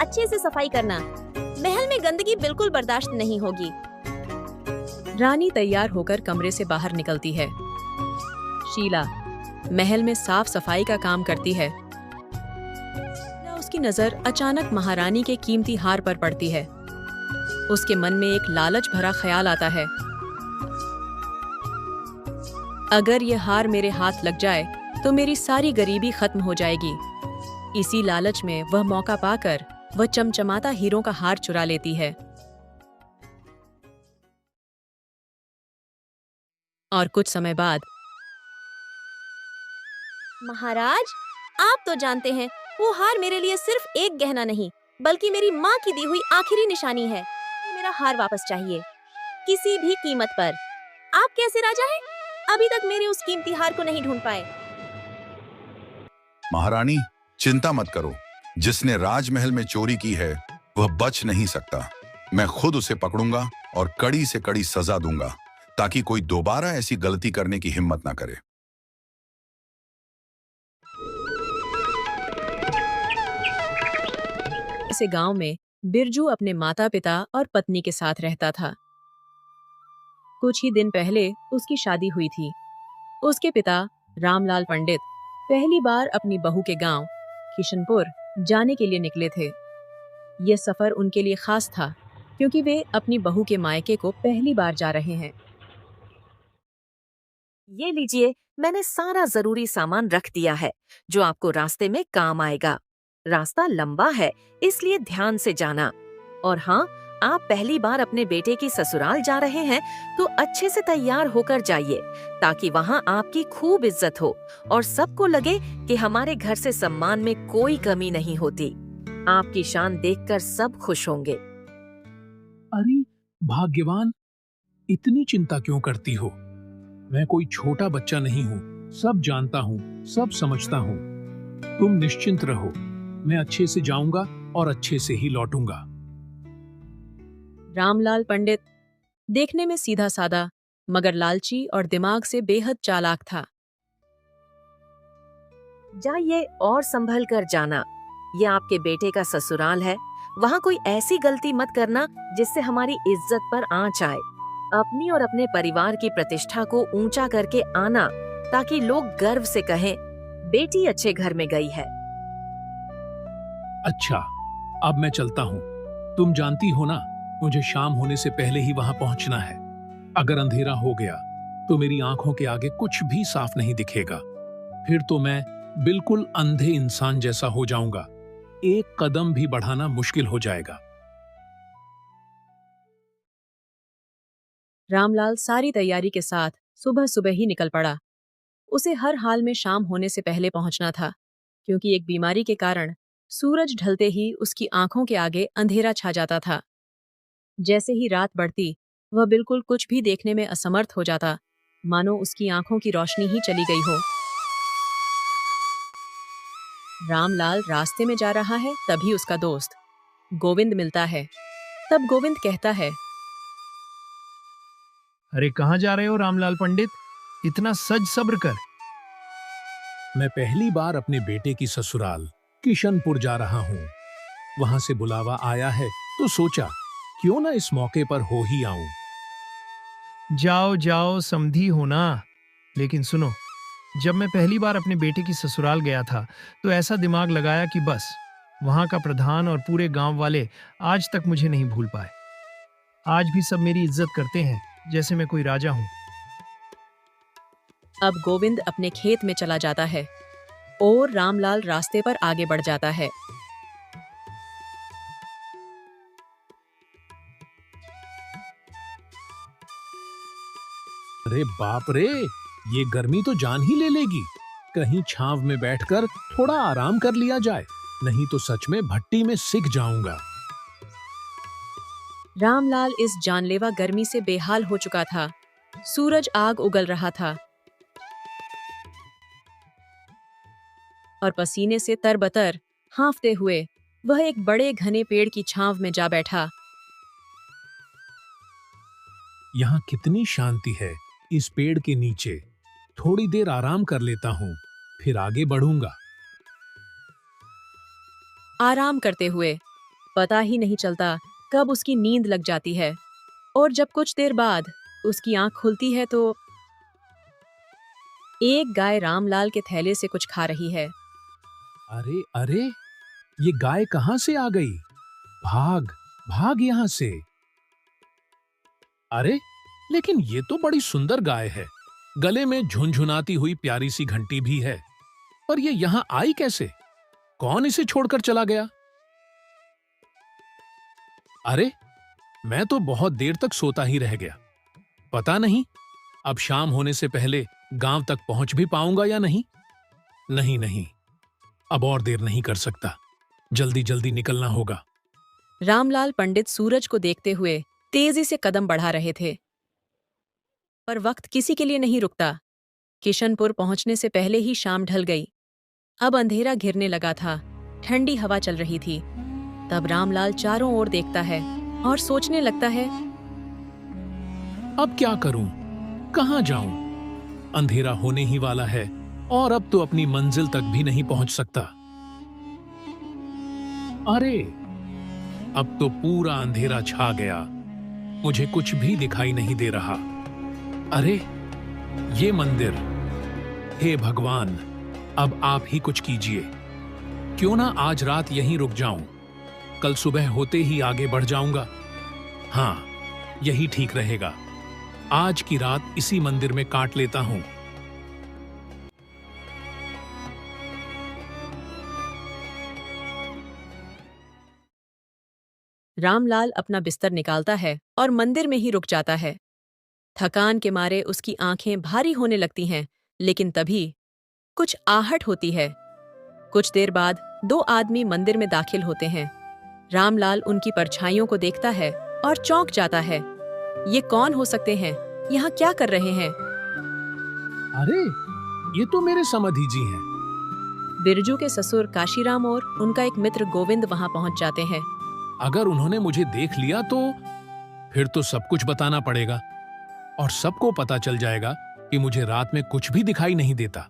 अच्छे से सफाई करना। महल में गंदगी बिल्कुल बर्दाश्त नहीं होगी। रानी तैयार होकर कमरे से बाहर निकलती है। शीला महल में साफ सफाई का काम करती है। उसकी नजर अचानक महारानी के कीमती हार पर पड़ती है। उसके मन में एक लालच भरा ख्याल आता है, अगर ये हार मेरे हाथ लग जाए तो मेरी सारी गरीबी खत्म हो जाएगी। इसी लालच में वह मौका पाकर वह चमचमाता हीरों का हार चुरा लेती है। और कुछ समय बाद, महाराज, आप तो जानते हैं वो हार मेरे लिए सिर्फ एक गहना नहीं बल्कि मेरी माँ की दी हुई आखिरी निशानी है। मेरा हार वापस चाहिए, किसी भी कीमत पर। आप कैसे राजा हैं? अभी तक मेरे उस कीमती हार को नहीं ढूंढ पाए। महारानी, चिंता मत करो। जिसने राजमहल में चोरी की है वह बच नहीं सकता। मैं खुद उसे पकड़ूंगा और कड़ी से कड़ी सजा दूंगा ताकि कोई दोबारा ऐसी गलती करने की हिम्मत ना करे। इसे गांव में बिरजू अपने माता पिता और पत्नी के साथ रहता था। कुछ ही दिन पहले उसकी शादी हुई थी। उसके पिता रामलाल पंडित पहली बार अपनी बहू के गांव किशनपुर जाने के लिए निकले थे। यह सफर उनके लिए खास था क्योंकि वे अपनी बहू के मायके को पहली बार जा रहे हैं। ये लीजिए, मैंने सारा जरूरी सामान रख दिया है जो आपको रास्ते में काम आएगा। रास्ता लंबा है, इसलिए ध्यान से जाना। और हाँ, आप पहली बार अपने बेटे की ससुराल जा रहे हैं तो अच्छे से तैयार होकर जाइए ताकि वहाँ आपकी खूब इज्जत हो और सबको लगे कि हमारे घर से सम्मान में कोई कमी नहीं होती। आपकी शान देखकर सब खुश होंगे। अरे भाग्यवान, इतनी चिंता क्यों करती हो? मैं कोई छोटा बच्चा नहीं हूँ, सब जानता हूँ, सब समझता हूँ। तुम निश्चिंत रहो, मैं अच्छे से जाऊंगा और अच्छे से ही लौटूंगा। रामलाल पंडित देखने में सीधा साधा मगर लालची और दिमाग से बेहद चालाक था। जाइए और संभल कर जाना। ये आपके बेटे का ससुराल है, वहाँ कोई ऐसी गलती मत करना जिससे हमारी इज्जत पर आंच आए। अपनी और अपने परिवार की प्रतिष्ठा को ऊंचा करके आना ताकि लोग गर्व से कहें, बेटी अच्छे घर में गई है। अच्छा, अब मैं चलता हूँ। तुम जानती हो ना, मुझे शाम होने से पहले ही वहां पहुंचना है। अगर अंधेरा हो गया तो मेरी आंखों के आगे कुछ भी साफ नहीं दिखेगा। फिर तो मैं बिल्कुल अंधे इंसान जैसा हो जाऊंगा। एक कदम भी बढ़ाना मुश्किल हो जाएगा। रामलाल सारी तैयारी के साथ सुबह सुबह ही निकल पड़ा। उसे हर हाल में शाम होने से पहले पहुंचना था क्योंकि एक बीमारी के कारण सूरज ढलते ही उसकी आंखों के आगे अंधेरा छा जाता था। जैसे ही रात बढ़ती, वह बिल्कुल कुछ भी देखने में असमर्थ हो जाता, मानो उसकी आंखों की रोशनी ही चली गई हो। रामलाल रास्ते में जा रहा है, तभी उसका दोस्त गोविंद मिलता है। तब गोविंद कहता है, अरे कहाँ जा रहे हो रामलाल पंडित? इतना सज सब्र कर। मैं पहली बार अपने बेटे की ससुराल किशनपुर जा रहा हूँ। वहां से बुलावा आया है तो सोचा क्यों ना इस मौके पर हो ही आऊं। जाओ जाओ, समधी हो ना। लेकिन सुनो, जब मैं पहली बार अपने बेटे की ससुराल गया था तो ऐसा दिमाग लगाया कि बस वहां का प्रधान और पूरे गांव वाले आज तक मुझे नहीं भूल पाए। आज भी सब मेरी इज्जत करते हैं जैसे मैं कोई राजा हूं। अब गोविंद अपने खेत में चला जाता है और रामलाल रास्ते पर आगे बढ़ जाता है। अरे बाप रे, ये गर्मी तो जान ही ले लेगी। कहीं छांव में बैठकर थोड़ा आराम कर लिया जाए, नहीं तो सच में भट्टी में सिक जाऊंगा। रामलाल इस जानलेवा गर्मी से बेहाल हो चुका था। सूरज आग उगल रहा था और पसीने से तरबतर हांफते हुए वह एक बड़े घने पेड़ की छांव में जा बैठा। यहाँ कितनी शांति है इस पेड़ के नीचे। थोड़ी देर आराम कर लेता हूँ, फिर आगे बढ़ूंगा। आराम करते हुए पता ही नहीं चलता कब उसकी नींद लग जाती है और जब कुछ देर बाद उसकी आंख खुलती है तो एक गाय रामलाल के थैले से कुछ खा रही है। अरे अरे, ये गाय कहां से आ गई? भाग भाग यहां से। अरे, लेकिन ये तो बड़ी सुंदर गाय है। गले में झुनझुनाती हुई प्यारी सी घंटी भी है। पर ये यहां आई कैसे? कौन इसे छोड़कर चला गया? अरे, मैं तो बहुत देर तक सोता ही रह गया। पता नहीं अब शाम होने से पहले गांव तक पहुंच भी पाऊंगा या नहीं। नहीं नहीं, अब और देर नहीं कर सकता। जल्दी जल्दी निकलना होगा। रामलाल पंडित सूरज को देखते हुए तेजी से कदम बढ़ा रहे थे, पर वक्त किसी के लिए नहीं रुकता। किशनपुर पहुंचने से पहले ही शाम ढल गई। अब अंधेरा घिरने लगा था, ठंडी हवा चल रही थी। तब रामलाल चारों ओर देखता है और सोचने लगता है, अब क्या करूं? कहां जाऊं? अंधेरा होने ही वाला है और अब तो अपनी मंजिल तक भी नहीं पहुंच सकता। अरे, अब तो पूरा अंधेरा छा गया। मुझे कुछ भी दिखाई नहीं दे रहा। अरे, ये मंदिर। हे भगवान, अब आप ही कुछ कीजिए। क्यों ना आज रात यहीं रुक जाऊं। कल सुबह होते ही आगे बढ़ जाऊंगा। हाँ, यही ठीक रहेगा। आज की रात इसी मंदिर में काट लेता हूं। रामलाल अपना बिस्तर निकालता है और मंदिर में ही रुक जाता है। थकान के मारे उसकी आंखें भारी होने लगती हैं, लेकिन तभी कुछ आहट होती है। कुछ देर बाद दो आदमी मंदिर में दाखिल होते हैं। रामलाल उनकी परछाइयों को देखता है और चौंक जाता है। ये कौन हो सकते हैं? यहाँ क्या कर रहे हैं? अरे, ये तो मेरे समधी जी हैं। बिरजू के ससुर काशीराम और उनका एक मित्र गोविंद वहां पहुंच जाते हैं। अगर उन्होंने मुझे देख लिया तो फिर तो सब कुछ बताना पड़ेगा और सबको पता चल जाएगा कि मुझे रात में कुछ भी दिखाई नहीं देता।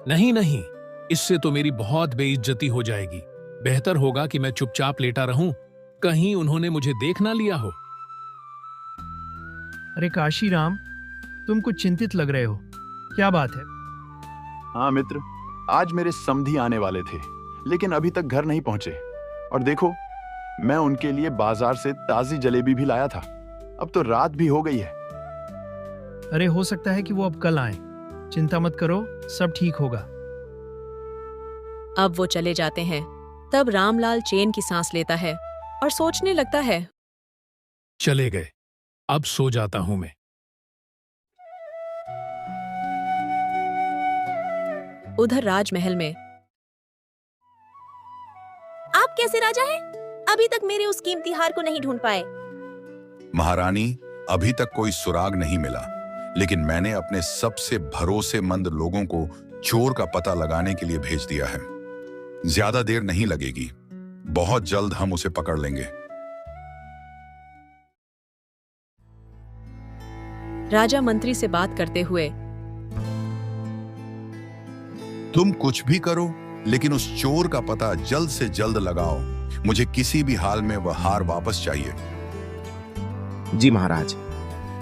नहीं नहीं, इससे तो मेरी बहुत बेइज्जती हो जाएगी। बेहतर होगा कि मैं चुपचाप लेटा रहूं, कहीं उन्होंने मुझे देख ना लिया हो। अरे काशीराम, तुम कुछ चिंतित लग रहे हो, क्या बात है? हाँ मित्र, आज मेरे समधी आने वाले थे, लेकिन अभी तक घर नहीं पहुंचे। और देखो, मैं उनके लिए बाजार से ताजी जलेबी भी लाया था। अब तो रात भी हो गई है। अरे हो सकता है कि वो अब कल आए। चिंता मत करो, सब ठीक होगा। अब वो चले जाते हैं। तब रामलाल चैन की सांस लेता है और सोचने लगता है, चले गए, अब सो जाता हूं मैं। उधर राजमहल में आप कैसे राजा हैं? अभी तक मेरे उस कीमती हार को नहीं ढूंढ पाए। महारानी, अभी तक कोई सुराग नहीं मिला, लेकिन मैंने अपने सबसे भरोसेमंद लोगों को चोर का पता लगाने के लिए भेज दिया है। ज्यादा देर नहीं लगेगी, बहुत जल्द हम उसे पकड़ लेंगे। राजा मंत्री से बात करते हुए, तुम कुछ भी करो, लेकिन उस चोर का पता जल्द से जल्द लगाओ। मुझे किसी भी हाल में वह हार वापस चाहिए। जी महाराज,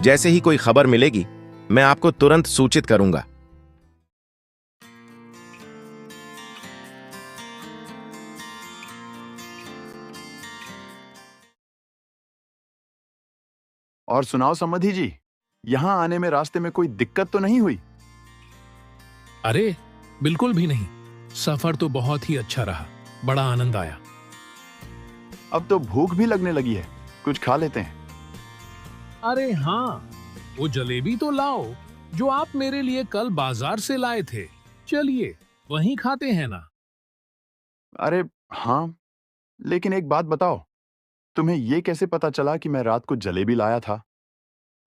जैसे ही कोई खबर मिलेगी मैं आपको तुरंत सूचित करूंगा। और सुनाओ समधी जी, यहां आने में रास्ते में कोई दिक्कत तो नहीं हुई? अरे, बिल्कुल भी नहीं। सफर तो बहुत ही अच्छा रहा, बड़ा आनंद आया। अब तो भूख भी लगने लगी है, कुछ खा लेते हैं। अरे हाँ, वो जलेबी तो लाओ जो आप मेरे लिए कल बाजार से लाए थे। चलिए, वहीं खाते हैं ना। अरे हाँ, लेकिन एक बात बताओ, तुम्हें ये कैसे पता चला कि मैं रात को जलेबी लाया था?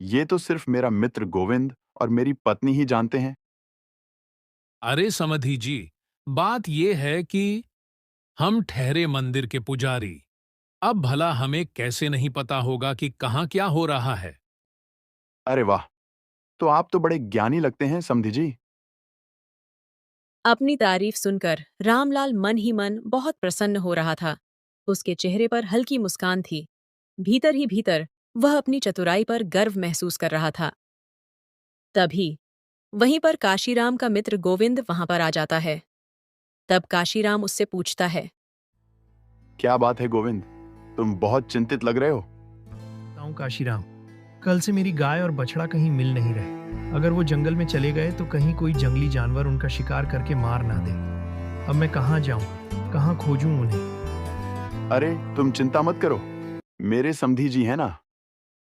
ये तो सिर्फ मेरा मित्र गोविंद और मेरी पत्नी ही जानते हैं। अरे समधी जी, बात ये है कि हम ठहरे मंदिर के पुजारी। अब भला हमें कैसे नहीं पता होगा कि कहाँ क्या हो रहा है? अरे वाह, तो आप तो बड़े ज्ञानी लगते हैं समधी जी। अपनी तारीफ सुनकर रामलाल मन ही मन बहुत प्रसन्न हो रहा था। उसके चेहरे पर हल्की मुस्कान थी। भीतर ही भीतर वह अपनी चतुराई पर गर्व महसूस कर रहा था। तभी वहीं पर काशीराम का मित्र गोविंद वहां पर आ जाता है। तब काशीराम उससे पूछता है, क्या बात है गोविंद, तुम बहुत चिंतित लग रहे हो। बताऊं काशीराम, कल से मेरी गाय और बछड़ा कहीं मिल नहीं रहे। अगर वो जंगल में चले गए तो कहीं कोई जंगली जानवर उनका शिकार करके मार ना दे। अब मैं कहाँ जाऊं, कहाँ खोजूं उन्हें। अरे तुम चिंता मत करो, मेरे समधी जी है ना,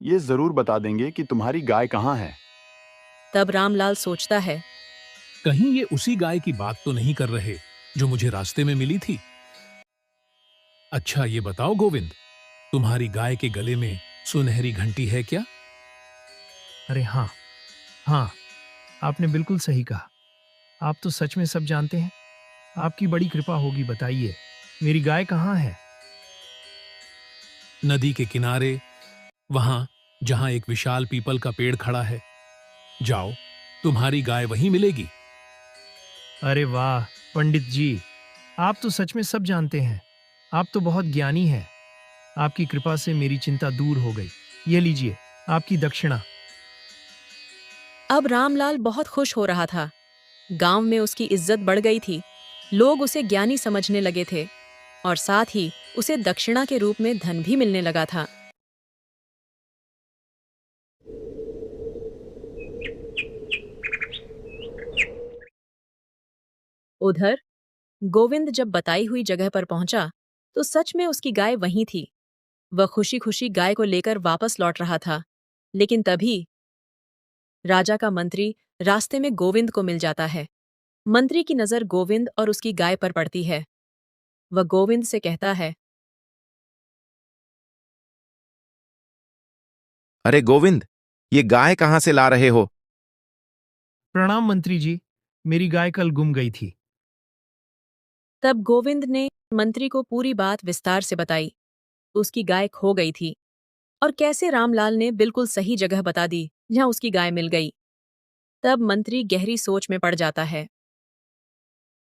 ये जरूर बता देंगे कि तुम्हारी गाय कहाँ है। तब रामलाल सोचता है, कहीं ये उसी गाय की बात तो नहीं कर रहे जो मुझे रास्ते में मिली थी। अच्छा ये बताओ गोविंद, तुम्हारी गाय के गले में सुनहरी घंटी है क्या? अरे हाँ हाँ, आपने बिल्कुल सही कहा। आप तो सच में सब जानते हैं। आपकी बड़ी कृपा होगी, बताइए मेरी गाय कहाँ है। नदी के किनारे, वहां जहां एक विशाल पीपल का पेड़ खड़ा है। जाओ, तुम्हारी गाय वहीं मिलेगी। अरे वाह पंडित जी, आप तो सच में सब जानते हैं। आप तो बहुत ज्ञानी हैं। आपकी कृपा से मेरी चिंता दूर हो गई। ये लीजिए आपकी दक्षिणा। अब रामलाल बहुत खुश हो रहा था। गांव में उसकी इज्जत बढ़ गई थी। लोग उसे ज्ञानी समझने लगे थे और साथ ही उसे दक्षिणा के रूप में धन भी मिलने लगा था। उधर गोविंद जब बताई हुई जगह पर पहुंचा तो सच में उसकी गाय वहीं थी। वह खुशी खुशी गाय को लेकर वापस लौट रहा था, लेकिन तभी राजा का मंत्री रास्ते में गोविंद को मिल जाता है। मंत्री की नजर गोविंद और उसकी गाय पर पड़ती है। वह गोविंद से कहता है, अरे गोविंद, ये गाय कहाँ से ला रहे हो? प्रणाम मंत्री जी, मेरी गाय कल गुम गई थी। तब गोविंद ने मंत्री को पूरी बात विस्तार से बताई। उसकी गाय खो गई थी और कैसे रामलाल ने बिल्कुल सही जगह बता दी जहां उसकी गाय मिल गई। तब मंत्री गहरी सोच में पड़ जाता है।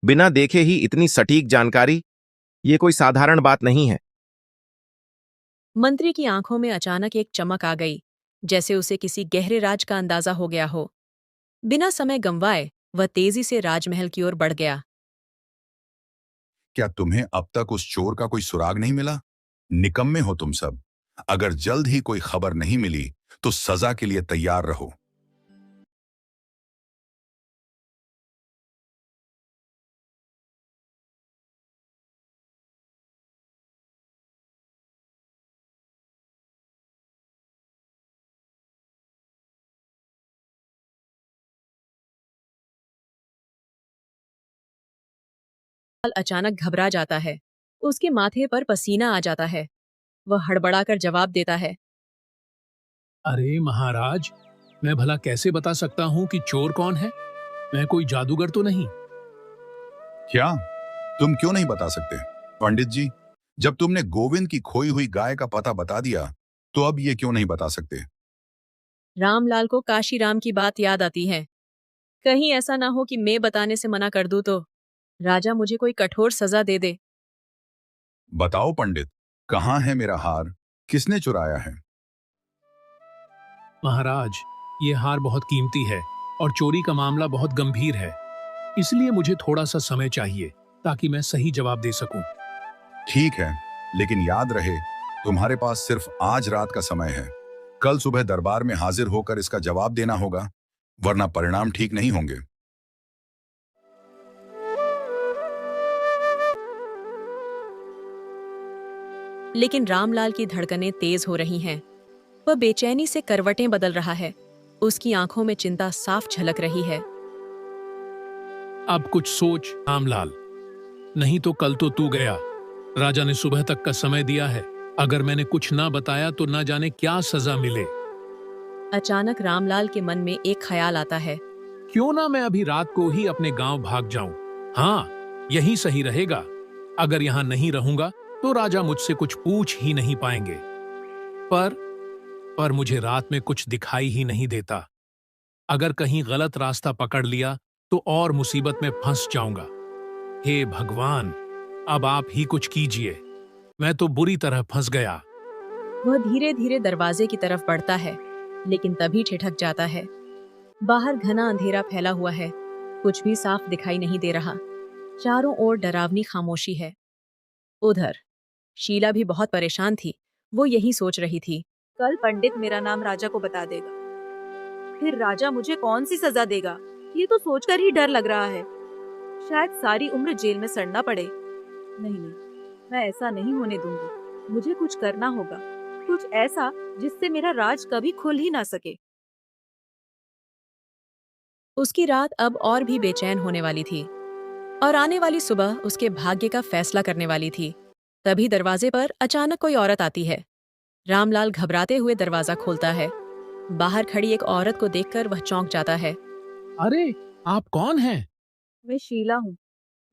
बिना देखे ही इतनी सटीक जानकारी, ये कोई साधारण बात नहीं है। मंत्री की आंखों में अचानक एक चमक आ गई, जैसे उसे किसी गहरे राज का अंदाजा हो गया हो। बिना समय गंवाए वह तेजी से राजमहल की ओर बढ़ गया। क्या तुम्हें अब तक उस चोर का कोई सुराग नहीं मिला? निकम्मे हो तुम सब। अगर जल्द ही कोई खबर नहीं मिली तो सजा के लिए तैयार रहो। अचानक घबरा जाता है। उसके माथे पर पसीना आ जाता है। वह हड़बड़ाकर जवाब देता है, अरे महाराज, मैं भला कैसे बता सकता हूं कि चोर कौन है? मैं कोई जादूगर तो नहीं। क्या तुम क्यों नहीं बता सकते पंडित जी? जब तुमने गोविंद की खोई हुई गाय का पता बता दिया तो अब ये क्यों नहीं बता सकते? रामलाल को काशीराम की बात याद आती है। कहीं ऐसा ना हो कि मैं बताने से मना कर दूं तो राजा मुझे कोई कठोर सजा दे दे। बताओ पंडित, कहाँ है मेरा हार? किसने चुराया है? महाराज, ये हार बहुत कीमती है और चोरी का मामला बहुत गंभीर है। इसलिए मुझे थोड़ा सा समय चाहिए ताकि मैं सही जवाब दे सकूं। ठीक है, लेकिन याद रहे तुम्हारे पास सिर्फ आज रात का समय है। कल सुबह दरबार में हाजिर होकर इसका जवाब देना होगा, वरना परिणाम ठीक नहीं होंगे। लेकिन रामलाल की धड़कनें तेज हो रही हैं। वह बेचैनी से करवटें बदल रहा है। उसकी आंखों में चिंता साफ झलक रही है। अब कुछ सोच रामलाल, नहीं तो कल तो तू गया। राजा ने सुबह तक का समय दिया है। अगर मैंने कुछ ना बताया तो ना जाने क्या सजा मिले। अचानक रामलाल के मन में एक ख्याल आता है। क्यों ना मैं अभी रात को ही अपने गांव भाग जाऊं। हाँ, यही सही रहेगा। अगर यहां नहीं रहूंगा तो राजा मुझसे कुछ पूछ ही नहीं पाएंगे। पर मुझे रात में कुछ दिखाई ही नहीं देता। अगर कहीं गलत रास्ता पकड़ लिया तो और मुसीबत में फंस जाऊंगा। हे भगवान, अब आप ही कुछ कीजिए। मैं तो बुरी तरह फंस गया। वह धीरे धीरे दरवाजे की तरफ बढ़ता है, लेकिन तभी ठिठक जाता है। बाहर घना अंधेरा फैला हुआ है, कुछ भी साफ दिखाई नहीं दे रहा। चारों ओर डरावनी खामोशी है। उधर शीला भी बहुत परेशान थी। वो यही सोच रही थी। कल पंडित मेरा नाम राजा को बता देगा, फिर राजा मुझे कौन सी सजा देगा, ये तो सोचकर ही डर लग रहा है। शायद सारी उम्र जेल में सड़ना पड़े। नहीं नहीं, मैं ऐसा नहीं होने दूंगी। मुझे कुछ करना होगा, कुछ ऐसा जिससे मेरा राज कभी खुल ही ना सके। उसकी रात अब और भी बेचैन होने वाली थी और आने वाली सुबह उसके भाग्य का फैसला करने वाली थी। तभी दरवाजे पर अचानक कोई औरत आती है। रामलाल घबराते हुए दरवाजा खोलता है। बाहर खड़ी एक औरत को देखकर वह चौंक जाता है। अरे, आप कौन हैं? मैं शीला हूँ,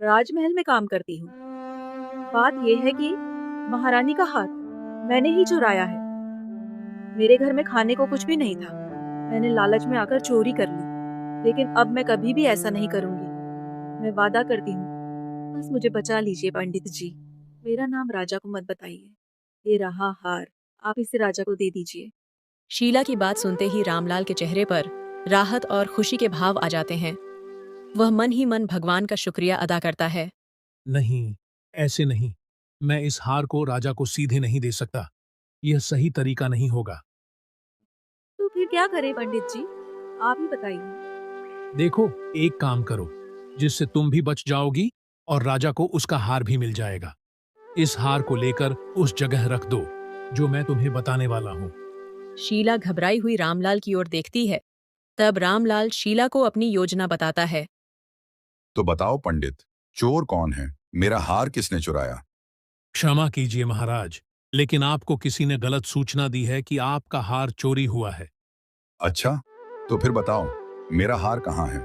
राजमहल में काम करती हूँ। बात यह है कि महारानी का हार मैंने ही चुराया है। मेरे घर में खाने को कुछ भी नहीं था। मैंने लालच में आकर चोरी कर ली, लेकिन अब मैं कभी भी ऐसा नहीं करूंगी। मैं वादा करती हूँ, बस मुझे बचा लीजिए पंडित जी। मेरा नाम राजा को मत बताइए। ये रहा हार, आप इसे राजा को दे दीजिए। शीला की बात सुनते ही रामलाल के चेहरे पर राहत और खुशी के भाव आ जाते हैं। वह मन ही मन भगवान का शुक्रिया अदा करता है। नहीं, ऐसे नहीं। मैं इस हार को राजा को सीधे नहीं दे सकता। यह सही तरीका नहीं होगा। तो फिर क्या करें पंडित जी, आप ही बताइए। देखो, एक काम करो जिससे तुम भी बच जाओगी और राजा को उसका हार भी मिल जाएगा। इस हार को लेकर उस जगह रख दो जो मैं तुम्हें बताने वाला हूँ। शीला घबराई हुई रामलाल की ओर देखती है। तब रामलाल शीला को अपनी योजना बताता है। तो बताओ पंडित, चोर कौन है? मेरा हार किसने चुराया? क्षमा कीजिए महाराज, लेकिन आपको किसी ने गलत सूचना दी है कि आपका हार चोरी हुआ है। अच्छा, तो फिर बताओ मेरा हार कहाँ है?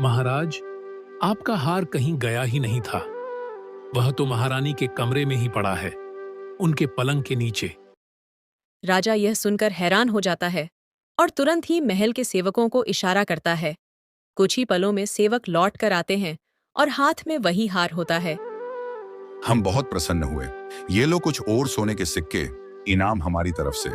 महाराज, आपका हार कहीं गया ही नहीं था। वह तो महारानी के कमरे में ही पड़ा है, उनके पलंग के नीचे। राजा यह सुनकर हैरान हो जाता है और तुरंत ही महल के सेवकों को इशारा करता है। कुछ ही पलों में सेवक लौट कर आते हैं और हाथ में वही हार होता है। हम बहुत प्रसन्न हुए। ये लो कुछ और सोने के सिक्के, इनाम हमारी तरफ से।